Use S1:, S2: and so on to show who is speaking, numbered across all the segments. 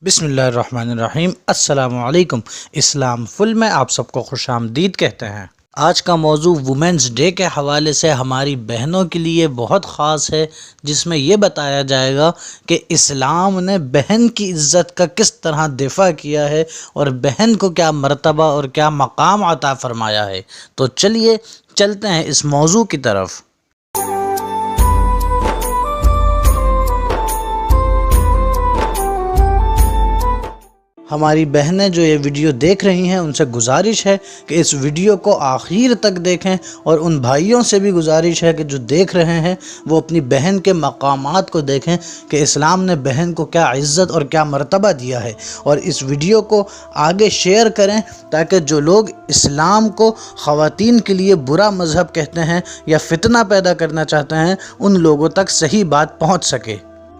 S1: بسم اللہ الرحمن الرحیم۔ السلام علیکم۔ اسلام فل میں آپ سب کو خوش آمدید کہتے ہیں۔ آج کا موضوع وومنز ڈے کے حوالے سے ہماری بہنوں کے لیے بہت خاص ہے، جس میں یہ بتایا جائے گا کہ اسلام نے بہن کی عزت کا کس طرح دفاع کیا ہے اور بہن کو کیا مرتبہ اور کیا مقام عطا فرمایا ہے۔ تو چلیے چلتے ہیں اس موضوع کی طرف۔ ہماری بہنیں جو یہ ویڈیو دیکھ رہی ہیں ان سے گزارش ہے کہ اس ویڈیو کو آخر تک دیکھیں، اور ان بھائیوں سے بھی گزارش ہے کہ جو دیکھ رہے ہیں وہ اپنی بہن کے مقامات کو دیکھیں کہ اسلام نے بہن کو کیا عزت اور کیا مرتبہ دیا ہے، اور اس ویڈیو کو آگے شیئر کریں تاکہ جو لوگ اسلام کو خواتین کے لیے برا مذہب کہتے ہیں یا فتنہ پیدا کرنا چاہتے ہیں ان لوگوں تک صحیح بات پہنچ سکے۔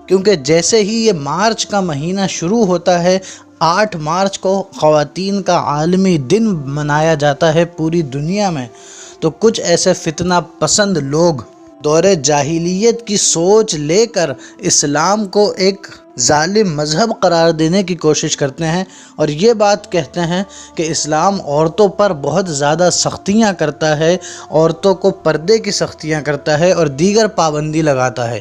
S1: کیونکہ جیسے ہی یہ مارچ کا مہینہ شروع ہوتا ہے، 8 مارچ کو خواتین کا عالمی دن منایا جاتا ہے پوری دنیا میں، تو کچھ ایسے فتنہ پسند لوگ دور جاہلیت کی سوچ لے کر اسلام کو ایک ظالم مذہب قرار دینے کی کوشش کرتے ہیں، اور یہ بات کہتے ہیں کہ اسلام عورتوں پر بہت زیادہ سختیاں کرتا ہے، عورتوں کو پردے کی سختیاں کرتا ہے اور دیگر پابندی لگاتا ہے۔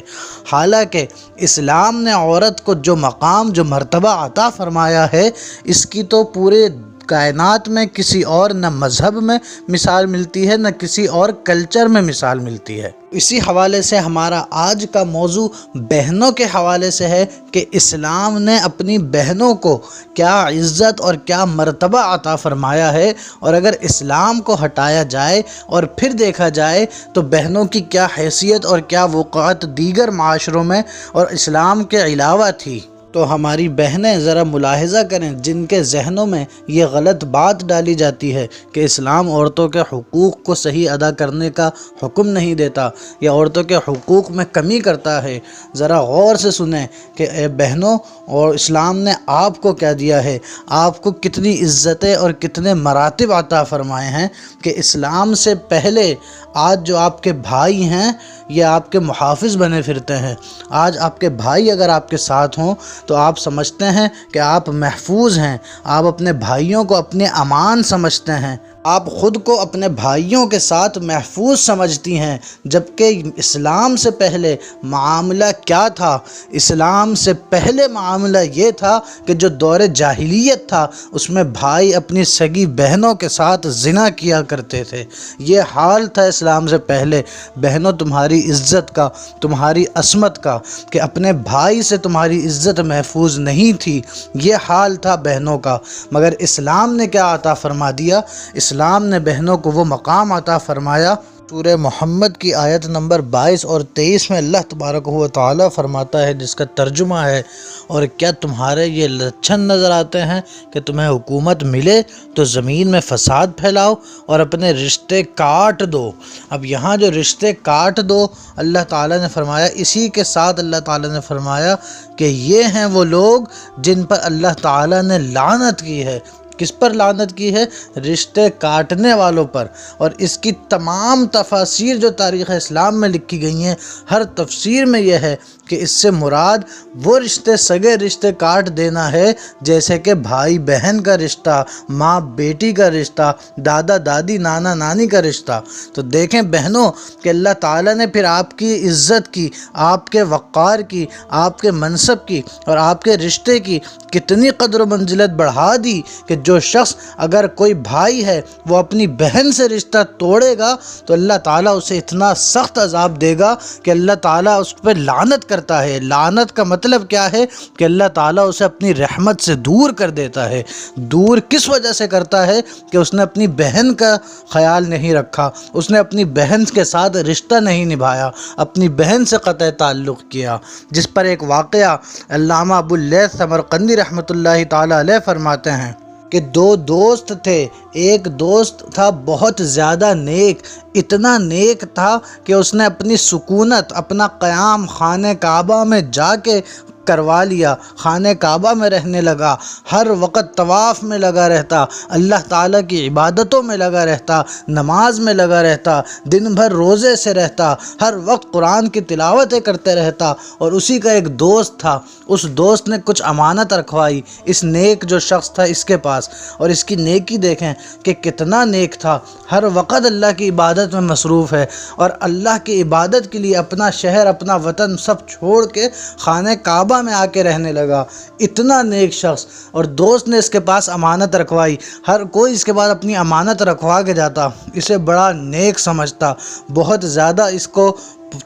S1: حالانکہ اسلام نے عورت کو جو مقام جو مرتبہ عطا فرمایا ہے، اس کی تو پورے کائنات میں کسی اور نہ مذہب میں مثال ملتی ہے، نہ کسی اور کلچر میں مثال ملتی ہے۔ اسی حوالے سے ہمارا آج کا موضوع بہنوں کے حوالے سے ہے کہ اسلام نے اپنی بہنوں کو کیا عزت اور کیا مرتبہ عطا فرمایا ہے، اور اگر اسلام کو ہٹایا جائے اور پھر دیکھا جائے تو بہنوں کی کیا حیثیت اور کیا وقعت دیگر معاشروں میں اور اسلام کے علاوہ تھی۔ تو ہماری بہنیں ذرا ملاحظہ کریں جن کے ذہنوں میں یہ غلط بات ڈالی جاتی ہے کہ اسلام عورتوں کے حقوق کو صحیح ادا کرنے کا حکم نہیں دیتا یا عورتوں کے حقوق میں کمی کرتا ہے، ذرا غور سے سنیں کہ اے بہنوں، اور اسلام نے آپ کو کیا دیا ہے، آپ کو کتنی عزتیں اور کتنے مراتب عطا فرمائے ہیں کہ اسلام سے پہلے آج جو آپ کے بھائی ہیں یہ آپ کے محافظ بنے پھرتے ہیں۔ آج آپ کے بھائی اگر آپ کے ساتھ ہوں تو آپ سمجھتے ہیں کہ آپ محفوظ ہیں، آپ اپنے بھائیوں کو اپنے امان سمجھتے ہیں، آپ خود کو اپنے بھائیوں کے ساتھ محفوظ سمجھتی ہیں، جبکہ اسلام سے پہلے معاملہ کیا تھا؟ اسلام سے پہلے معاملہ یہ تھا کہ جو دور جاہلیت تھا اس میں بھائی اپنی سگی بہنوں کے ساتھ زنا کیا کرتے تھے۔ یہ حال تھا اسلام سے پہلے۔ بہنوں، تمہاری عزت کا، تمہاری عصمت کا، کہ اپنے بھائی سے تمہاری عزت محفوظ نہیں تھی، یہ حال تھا بہنوں کا۔ مگر اسلام نے کیا عطا فرما دیا؟ اسلام نے بہنوں کو وہ مقام عطا فرمایا۔ سورہ محمد کی آیت نمبر 22 اور 23 میں اللہ تبارک و تعالی فرماتا ہے، جس کا ترجمہ ہے، اور کیا تمہارے یہ لچھن نظر آتے ہیں کہ تمہیں حکومت ملے تو زمین میں فساد پھیلاؤ اور اپنے رشتے کاٹ دو۔ اب یہاں جو رشتے کاٹ دو اللہ تعالیٰ نے فرمایا، اسی کے ساتھ اللہ تعالیٰ نے فرمایا کہ یہ ہیں وہ لوگ جن پر اللہ تعالیٰ نے لعنت کی ہے۔ کس پر لعنت کی ہے؟ رشتے کاٹنے والوں پر۔ اور اس کی تمام تفاسیر جو تاریخ اسلام میں لکھی گئی ہیں، ہر تفسیر میں یہ ہے کہ اس سے مراد وہ رشتے، سگے رشتے کاٹ دینا ہے، جیسے کہ بھائی بہن کا رشتہ، ماں بیٹی کا رشتہ، دادا دادی نانا نانی کا رشتہ۔ تو دیکھیں بہنوں کہ اللہ تعالیٰ نے پھر آپ کی عزت کی، آپ کے وقار کی، آپ کے منصب کی اور آپ کے رشتے کی کتنی قدر و منزلت بڑھا دی کہ جو شخص، اگر کوئی بھائی ہے وہ اپنی بہن سے رشتہ توڑے گا تو اللہ تعالیٰ اسے اتنا سخت عذاب دے گا کہ اللہ تعالیٰ اس پہ لعنت کرتا ہے۔ لعنت کا مطلب کیا ہے؟ کہ اللہ تعالیٰ اسے اپنی رحمت سے دور کر دیتا ہے۔ دور کس وجہ سے کرتا ہے؟ کہ اس نے اپنی بہن کا خیال نہیں رکھا، اس نے اپنی بہن کے ساتھ رشتہ نہیں نبھایا، اپنی بہن سے قطع تعلق کیا، جس پر ایک واقعہ علامہ ابو اللیث سمرقندی رحمۃ اللہ تعالیٰ علیہ فرماتے ہیں کہ 2 دوست تھے۔ ایک دوست تھا بہت زیادہ نیک، اتنا نیک تھا کہ اس نے اپنی سکونت، اپنا قیام خانہ کعبہ میں جا کے کروا لیا، خانہ کعبہ میں رہنے لگا، ہر وقت طواف میں لگا رہتا، اللہ تعالیٰ کی عبادتوں میں لگا رہتا، نماز میں لگا رہتا، دن بھر روزے سے رہتا، ہر وقت قرآن کی تلاوتیں کرتے رہتا، اور اسی کا ایک دوست تھا، اس دوست نے کچھ امانت رکھوائی اس نیک جو شخص تھا اس کے پاس، اور اس کی نیکی دیکھیں کہ کتنا نیک تھا، ہر وقت اللہ کی عبادت میں مصروف ہے، اور اللہ کی عبادت کے لیے اپنا شہر اپنا وطن سب چھوڑ کے خانہ کعبہ میں آ کے رہنے لگا، اتنا نیک شخص، اور دوست نے اس کے پاس امانت رکھوائی، ہر کوئی اس کے پاس اپنی امانت رکھوا کے جاتا، اسے بڑا نیک سمجھتا، بہت زیادہ اس کو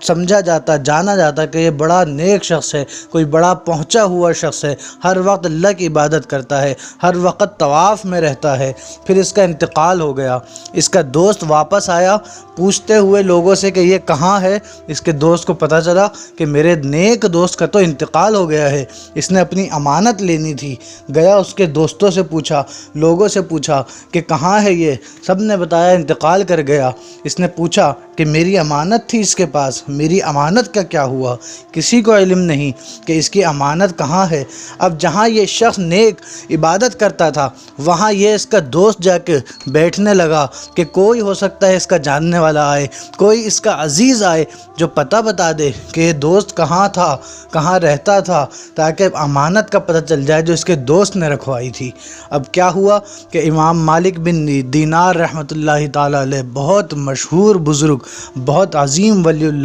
S1: سمجھا جاتا، جانا جاتا کہ یہ بڑا نیک شخص ہے، کوئی بڑا پہنچا ہوا شخص ہے، ہر وقت اللہ کی عبادت کرتا ہے، ہر وقت طواف میں رہتا ہے۔ پھر اس کا انتقال ہو گیا، اس کا دوست واپس آیا پوچھتے ہوئے لوگوں سے کہ یہ کہاں ہے۔ اس کے دوست کو پتہ چلا کہ میرے نیک دوست کا تو انتقال ہو گیا ہے، اس نے اپنی امانت لینی تھی، گیا اس کے دوستوں سے پوچھا، لوگوں سے پوچھا کہ کہاں ہے یہ، سب نے بتایا انتقال کر گیا۔ اس نے پوچھا کہ میری امانت تھی اس کے پاس، میری امانت کا کیا ہوا؟ کسی کو علم نہیں کہ اس کی امانت کہاں ہے۔ اب جہاں یہ شخص نیک عبادت کرتا تھا وہاں یہ اس کا دوست جا کے بیٹھنے لگا کہ کوئی ہو سکتا ہے اس کا جاننے والا آئے، کوئی اس کا عزیز آئے جو پتہ بتا دے کہ یہ دوست کہاں تھا، کہاں رہتا تھا، تاکہ امانت کا پتہ چل جائے جو اس کے دوست نے رکھوائی تھی۔ اب کیا ہوا کہ امام مالک بن دینار رحمۃ اللہ تعالیٰ علیہ، بہت مشہور بزرگ، بہت عظیم ولی اللہ،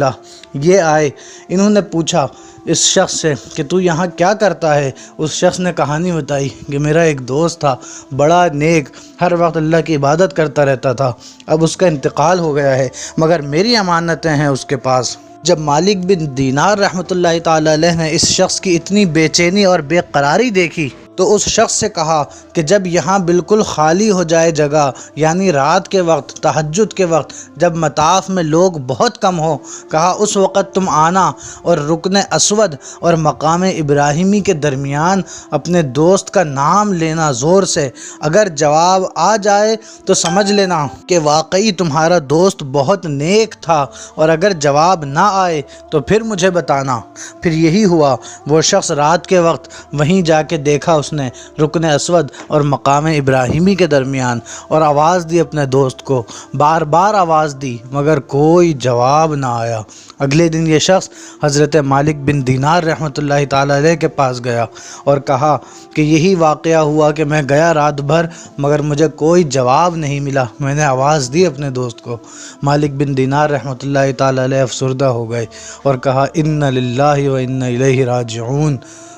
S1: یہ آئے، انہوں نے پوچھا اس شخص سے کہ تو یہاں کیا کرتا ہے؟ اس شخص نے کہانی بتائی کہ میرا ایک دوست تھا، بڑا نیک، ہر وقت اللہ کی عبادت کرتا رہتا تھا، اب اس کا انتقال ہو گیا ہے، مگر میری امانتیں ہیں اس کے پاس۔ جب مالک بن دینار رحمۃ اللہ تعالیٰ علیہ نے اس شخص کی اتنی بے چینی اور بے قراری دیکھی تو اس شخص سے کہا کہ جب یہاں بالکل خالی ہو جائے جگہ، یعنی رات کے وقت، تہجد کے وقت، جب مطاف میں لوگ بہت کم ہو، کہا اس وقت تم آنا اور رکن اسود اور مقام ابراہیمی کے درمیان اپنے دوست کا نام لینا زور سے، اگر جواب آ جائے تو سمجھ لینا کہ واقعی تمہارا دوست بہت نیک تھا، اور اگر جواب نہ آئے تو پھر مجھے بتانا۔ پھر یہی ہوا، وہ شخص رات کے وقت وہیں جا کے دیکھا اس نے رکن اسود اور مقام ابراہیمی کے درمیان، اور آواز دی اپنے دوست کو، بار بار آواز دی مگر کوئی جواب نہ آیا۔ اگلے دن یہ شخص حضرت مالک بن دینار رحمۃ اللہ تعالیٰ علیہ کے پاس گیا اور کہا کہ یہی واقعہ ہوا کہ میں گیا رات بھر مگر مجھے کوئی جواب نہیں ملا، میں نے آواز دی اپنے دوست کو۔ مالک بن دینار رحمۃ اللہ تعالیٰ علیہ افسردہ ہو گئے اور کہا انا للہ و انا الیہ راجعون۔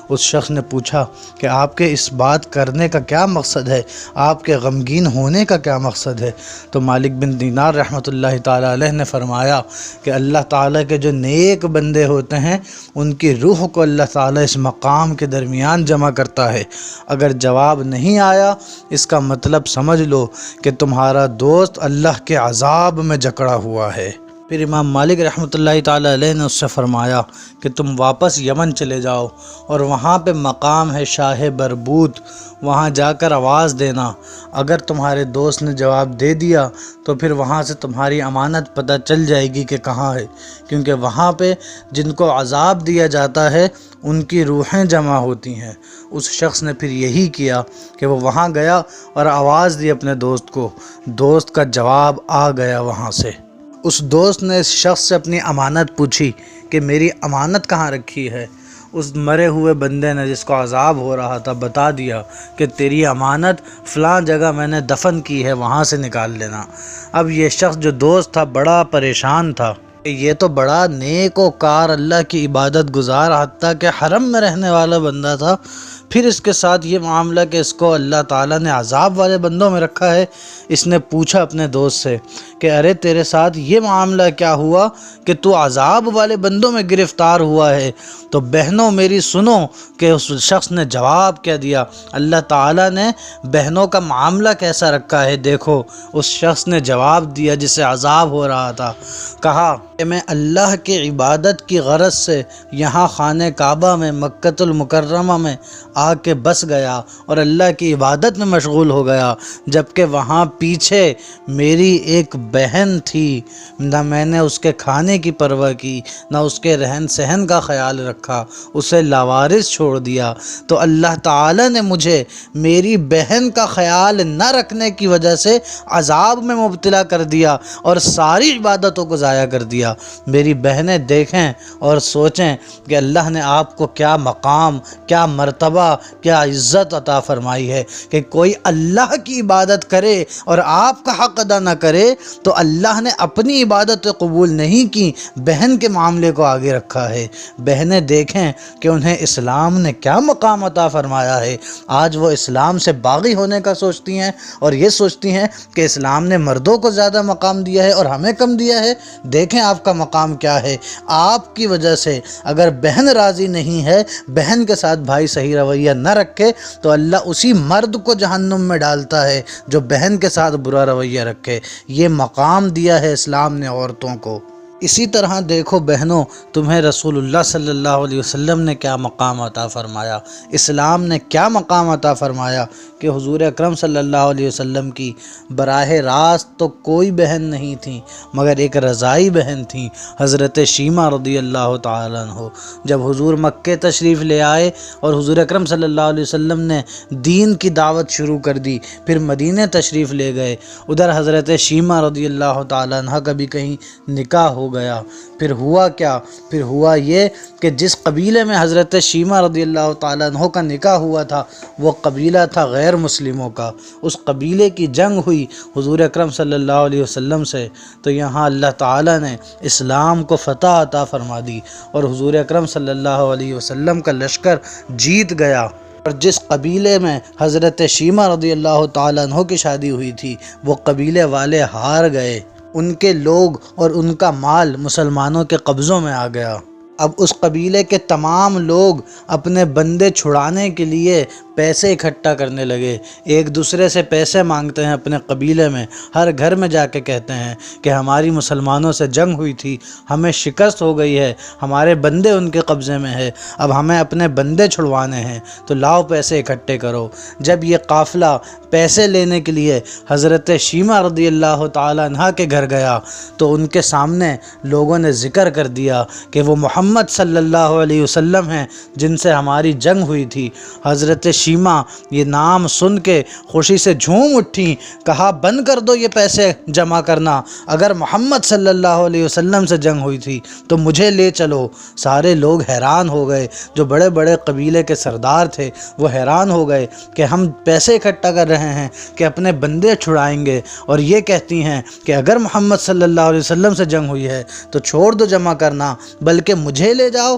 S1: اس شخص نے پوچھا کہ آپ کے اس بات کرنے کا کیا مقصد ہے، آپ کے غمگین ہونے کا کیا مقصد ہے؟ تو مالک بن دینار رحمۃ اللہ تعالیٰ علیہ نے فرمایا کہ اللہ تعالیٰ کے جو نیک بندے ہوتے ہیں ان کی روح کو اللہ تعالیٰ اس مقام کے درمیان جمع کرتا ہے، اگر جواب نہیں آیا اس کا مطلب سمجھ لو کہ تمہارا دوست اللہ کے عذاب میں جکڑا ہوا ہے۔ پھر امام مالک رحمۃ اللہ تعالیٰ علیہ نے اس سے فرمایا کہ تم واپس یمن چلے جاؤ اور وہاں پہ مقام ہے شاہ بربوت، وہاں جا کر آواز دینا، اگر تمہارے دوست نے جواب دے دیا تو پھر وہاں سے تمہاری امانت پتہ چل جائے گی کہ کہاں ہے، کیونکہ وہاں پہ جن کو عذاب دیا جاتا ہے ان کی روحیں جمع ہوتی ہیں۔ اس شخص نے پھر یہی کیا کہ وہ وہاں گیا اور آواز دی اپنے دوست کو، دوست کا جواب آ گیا وہاں سے۔ اس دوست نے اس شخص سے اپنی امانت پوچھی کہ میری امانت کہاں رکھی ہے؟ اس مرے ہوئے بندے نے جس کو عذاب ہو رہا تھا بتا دیا کہ تیری امانت فلاں جگہ میں نے دفن کی ہے، وہاں سے نکال لینا۔ اب یہ شخص جو دوست تھا بڑا پریشان تھا، یہ تو بڑا نیک و کار اللہ کی عبادت گزار حتیٰ کہ حرم میں رہنے والا بندہ تھا، پھر اس کے ساتھ یہ معاملہ کہ اس کو اللہ تعالیٰ نے عذاب والے بندوں میں رکھا ہے۔ اس نے پوچھا اپنے دوست سے کہ ارے تیرے ساتھ یہ معاملہ کیا ہوا کہ تو عذاب والے بندوں میں گرفتار ہوا ہے؟ تو بہنوں میری سنو کہ اس شخص نے جواب کیا دیا، اللہ تعالیٰ نے بہنوں کا معاملہ کیسا رکھا ہے دیکھو۔ اس شخص نے جواب دیا جسے عذاب ہو رہا تھا، کہا کہ میں اللہ کی عبادت کی غرض سے یہاں خانہ کعبہ میں مکۃ المکرمہ میں آ کے بس گیا اور اللہ کی عبادت میں مشغول ہو گیا، جبکہ وہاں پیچھے میری ایک بہن تھی، نہ میں نے اس کے کھانے کی پرواہ کی، نہ اس کے رہن سہن کا خیال رکھا، اسے لاوارث چھوڑ دیا، تو اللہ تعالی نے مجھے میری بہن کا خیال نہ رکھنے کی وجہ سے عذاب میں مبتلا کر دیا اور ساری عبادتوں کو ضائع کر دیا۔ میری بہنیں دیکھیں اور سوچیں کہ اللہ نے آپ کو کیا مقام، کیا مرتبہ، کیا عزت عطا فرمائی ہے کہ کوئی اللہ کی عبادت کرے اور آپ کا حق ادا نہ کرے تو اللہ نے اپنی عبادت قبول نہیں کی، بہن کے معاملے کو آگے رکھا ہے۔ بہنیں دیکھیں کہ انہیں اسلام نے کیا مقام عطا فرمایا ہے، آج وہ اسلام سے باغی ہونے کا سوچتی ہیں اور یہ سوچتی ہیں کہ اسلام نے مردوں کو زیادہ مقام دیا ہے اور ہمیں کم دیا ہے۔ دیکھیں آپ کا مقام کیا ہے۔ آپ کی وجہ سے اگر بہن راضی نہیں ہے، بہن کے ساتھ بھائی صحیح رویہ نہ رکھے تو اللہ اسی مرد کو جہنم میں ڈالتا ہے جو بہن کے ساتھ برا رویہ رکھے۔ یہ مقام دیا ہے اسلام نے عورتوں کو۔ اسی طرح دیکھو بہنوں، تمہیں رسول اللہ صلی اللہ علیہ وسلم نے کیا مقام عطا فرمایا، اسلام نے کیا مقام عطا فرمایا کہ حضور اکرم صلی اللہ علیہ وسلم کی براہ راست تو کوئی بہن نہیں تھی مگر ایک رضائی بہن تھی، حضرت شیمہ رضی اللہ تعالیٰ عنہ۔ جب حضور مکہ تشریف لے آئے اور حضور اکرم صلی اللہ علیہ وسلم نے دین کی دعوت شروع کر دی، پھر مدینہ تشریف لے گئے، ادھر حضرت شیمہ رضی اللہ تعالیٰ عنہ کا بھی کہیں نکاح ہو گیا۔ پھر ہوا کیا؟ پھر ہوا یہ کہ جس قبیلے میں حضرت شیمہ رضی اللہ تعالیٰ عنہ کا نکاح ہوا تھا وہ قبیلہ تھا غیر مسلموں کا، اس قبیلے کی جنگ ہوئی حضور اکرم صلی اللہ علیہ وسلم سے، تو یہاں اللہ تعالیٰ نے اسلام کو فتح عطا فرما دی اور حضور اکرم صلی اللہ علیہ وسلم کا لشکر جیت گیا۔ اور جس قبیلے میں حضرت شیمہ رضی اللہ تعالیٰ عنہ کی شادی ہوئی تھی وہ قبیلے والے ہار گئے، ان کے لوگ اور ان کا مال مسلمانوں کے قبضوں میں آ گیا۔ اب اس قبیلے کے تمام لوگ اپنے بندے چھڑانے کے لیے پیسے اکٹھا کرنے لگے، ایک دوسرے سے پیسے مانگتے ہیں اپنے قبیلے میں، ہر گھر میں جا کے کہتے ہیں کہ ہماری مسلمانوں سے جنگ ہوئی تھی، ہمیں شکست ہو گئی ہے، ہمارے بندے ان کے قبضے میں ہے، اب ہمیں اپنے بندے چھڑوانے ہیں تو لاؤ پیسے اکٹھے کرو۔ جب یہ قافلہ پیسے لینے کے لیے حضرت شیمہ رضی اللہ تعالیٰ عنہ کے گھر گیا تو ان کے سامنے لوگوں نے ذکر کر دیا کہ وہ محمد صلی اللہ علیہ وسلم ہیں جن سے ہماری جنگ ہوئی تھی۔ حضرت شیمہ یہ نام سن کے خوشی سے جھوم اٹھیں، کہا بند کر دو یہ پیسے جمع کرنا، اگر محمد صلی اللہ علیہ وسلم سے جنگ ہوئی تھی تو مجھے لے چلو۔ سارے لوگ حیران ہو گئے، جو بڑے بڑے قبیلے کے سردار تھے وہ حیران ہو گئے کہ ہم پیسے اکٹھا کر رہے ہیں کہ اپنے بندے چھڑائیں گے، اور یہ کہتی ہیں کہ اگر محمد صلی اللہ علیہ وسلم سے جنگ ہوئی ہے تو چھوڑ دو جمع کرنا، بلکہ مجھے لے جاؤ۔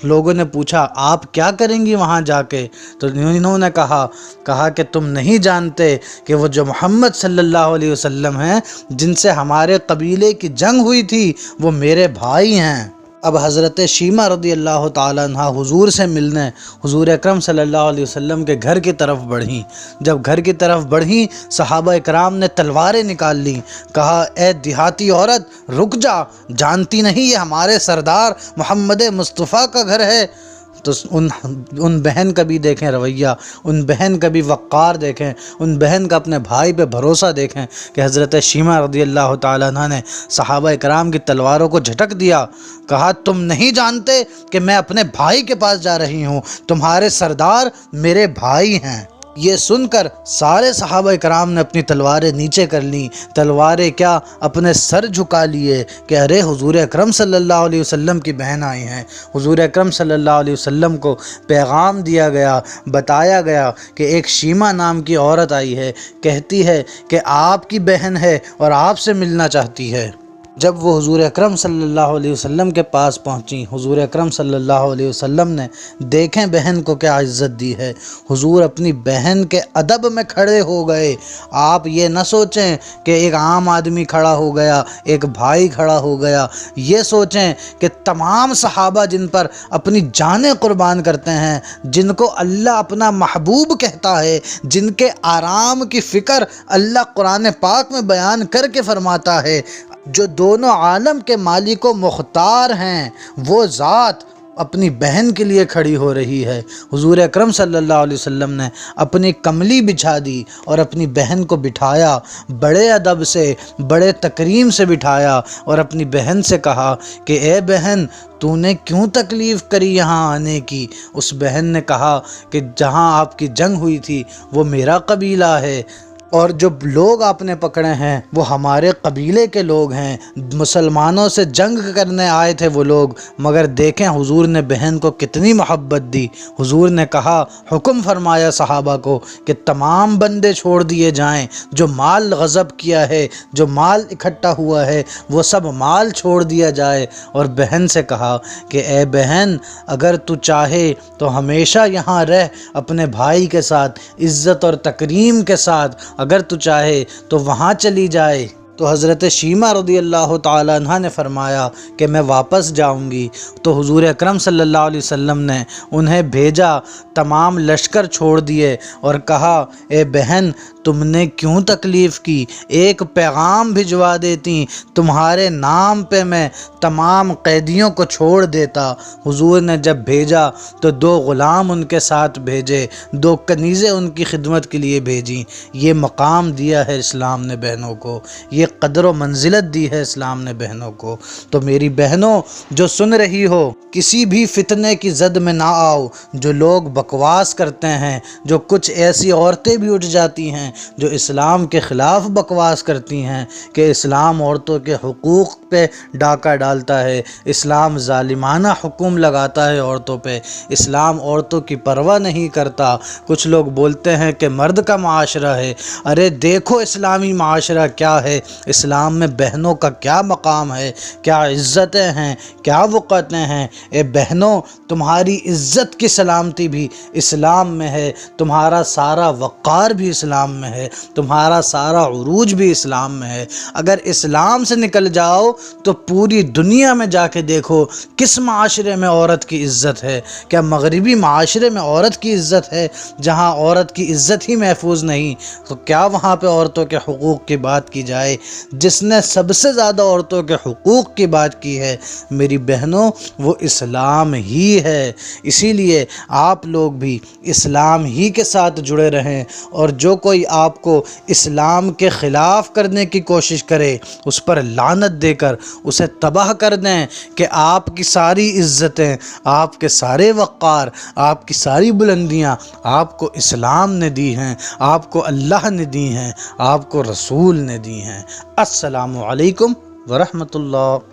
S1: لوگوں نے پوچھا آپ کیا کریں گی وہاں جا کے؟ تو انہوں نے کہا کہ تم نہیں جانتے کہ وہ جو محمد صلی اللہ علیہ وسلم ہیں جن سے ہمارے قبیلے کی جنگ ہوئی تھی وہ میرے بھائی ہیں۔ اب حضرت شیمہ رضی اللہ تعالیٰ عنہ حضور سے ملنے حضور اکرم صلی اللہ علیہ وسلم کے گھر کی طرف بڑھیں۔ جب گھر کی طرف بڑھیں صحابہ اکرام نے تلواریں نکال لیں، کہا اے دیہاتی عورت رک جا، جانتی نہیں یہ ہمارے سردار محمد مصطفیٰ کا گھر ہے؟ تو ان بہن کا بھی دیکھیں رویہ، ان بہن کا بھی وقار دیکھیں، ان بہن کا اپنے بھائی پہ بھروسہ دیکھیں کہ حضرت شیمہ رضی اللہ تعالیٰ عنہ نے صحابہ اکرام کی تلواروں کو جھٹک دیا، کہا تم نہیں جانتے کہ میں اپنے بھائی کے پاس جا رہی ہوں، تمہارے سردار میرے بھائی ہیں۔ یہ سن کر سارے صحابہ کرام نے اپنی تلواریں نیچے کر لیں، تلواریں کیا اپنے سر جھکا لیے کہ ارے حضور اکرم صلی اللہ علیہ وسلم کی بہن آئی ہیں۔ حضور اکرم صلی اللہ علیہ وسلم کو پیغام دیا گیا، بتایا گیا کہ ایک شیمہ نام کی عورت آئی ہے، کہتی ہے کہ آپ کی بہن ہے اور آپ سے ملنا چاہتی ہے۔ جب وہ حضور اکرم صلی اللہ علیہ وسلم کے پاس پہنچیں، حضور اکرم صلی اللہ علیہ وسلم نے دیکھیں بہن کو کیا عزت دی ہے، حضور اپنی بہن کے ادب میں کھڑے ہو گئے۔ آپ یہ نہ سوچیں کہ ایک عام آدمی کھڑا ہو گیا، ایک بھائی کھڑا ہو گیا، یہ سوچیں کہ تمام صحابہ جن پر اپنی جانیں قربان کرتے ہیں، جن کو اللہ اپنا محبوب کہتا ہے، جن کے آرام کی فکر اللہ قرآن پاک میں بیان کر کے فرماتا ہے، جو دونوں عالم کے مالک و مختار ہیں، وہ ذات اپنی بہن کے لیے کھڑی ہو رہی ہے۔ حضور اکرم صلی اللہ علیہ وسلم نے اپنی کملی بچھا دی اور اپنی بہن کو بٹھایا، بڑے ادب سے، بڑے تکریم سے بٹھایا اور اپنی بہن سے کہا کہ اے بہن، تو نے کیوں تکلیف کری یہاں آنے کی؟ اس بہن نے کہا کہ جہاں آپ کی جنگ ہوئی تھی وہ میرا قبیلہ ہے، اور جو لوگ آپ نے پکڑے ہیں وہ ہمارے قبیلے کے لوگ ہیں، مسلمانوں سے جنگ کرنے آئے تھے وہ لوگ۔ مگر دیکھیں حضور نے بہن کو کتنی محبت دی۔ حضور نے کہا، حکم فرمایا صحابہ کو کہ تمام بندے چھوڑ دیے جائیں، جو مال غصب کیا ہے، جو مال اکٹھا ہوا ہے وہ سب مال چھوڑ دیا جائے، اور بہن سے کہا کہ اے بہن، اگر تو چاہے تو ہمیشہ یہاں رہ اپنے بھائی کے ساتھ، عزت اور تکریم کے ساتھ، اگر تو چاہے تو وہاں چلی جائے۔ تو حضرت شیمہ رضی اللہ تعالیٰ عنہ نے فرمایا کہ میں واپس جاؤں گی۔ تو حضور اکرم صلی اللہ علیہ وسلم نے انہیں بھیجا، تمام لشکر چھوڑ دیے اور کہا، اے بہن، تم نے کیوں تکلیف کی؟ ایک پیغام بھجوا دیتی، تمہارے نام پہ میں تمام قیدیوں کو چھوڑ دیتا۔ حضور نے جب بھیجا تو 2 غلام ان کے ساتھ بھیجے، 2 کنیزیں ان کی خدمت کے لیے بھیجیں۔ یہ مقام دیا ہے اسلام نے بہنوں کو، یہ قدر و منزلت دی ہے اسلام نے بہنوں کو۔ تو میری بہنوں جو سن رہی ہو، کسی بھی فتنے کی زد میں نہ آؤ۔ جو لوگ بکواس کرتے ہیں، جو کچھ ایسی عورتیں بھی اٹھ جاتی ہیں جو اسلام کے خلاف بکواس کرتی ہیں کہ اسلام عورتوں کے حقوق پہ ڈاکہ ڈالتا ہے، اسلام ظالمانہ حکم لگاتا ہے عورتوں پہ، اسلام عورتوں کی پرواہ نہیں کرتا۔ کچھ لوگ بولتے ہیں کہ مرد کا معاشرہ ہے۔ ارے دیکھو اسلامی معاشرہ کیا ہے، اسلام میں بہنوں کا کیا مقام ہے، کیا عزتیں ہیں، کیا وقتیں ہیں۔ اے بہنوں، تمہاری عزت کی سلامتی بھی اسلام میں ہے، تمہارا سارا وقار بھی اسلام میں ہے، تمہارا سارا عروج بھی اسلام میں ہے۔ اگر اسلام سے نکل جاؤ تو پوری دنیا میں جا کے دیکھو کس معاشرے میں عورت کی عزت ہے۔ کیا مغربی معاشرے میں عورت کی عزت ہے؟ جہاں عورت کی عزت ہی محفوظ نہیں تو کیا وہاں پہ عورتوں کے حقوق کی بات کی جائے؟ جس نے سب سے زیادہ عورتوں کے حقوق کی بات کی ہے میری بہنوں، وہ اسلام ہی ہے۔ اسی لیے آپ لوگ بھی اسلام ہی کے ساتھ جڑے رہیں، اور جو کوئی آپ کو اسلام کے خلاف کرنے کی کوشش کرے اس پر لعنت دے کر اسے تباہ کر دیں کہ آپ کی ساری عزتیں، آپ کے سارے وقار، آپ کی ساری بلندیاں آپ کو اسلام نے دی ہیں، آپ کو اللہ نے دی ہیں، آپ کو رسول نے دی ہیں۔ السلام علیکم ورحمۃ اللہ۔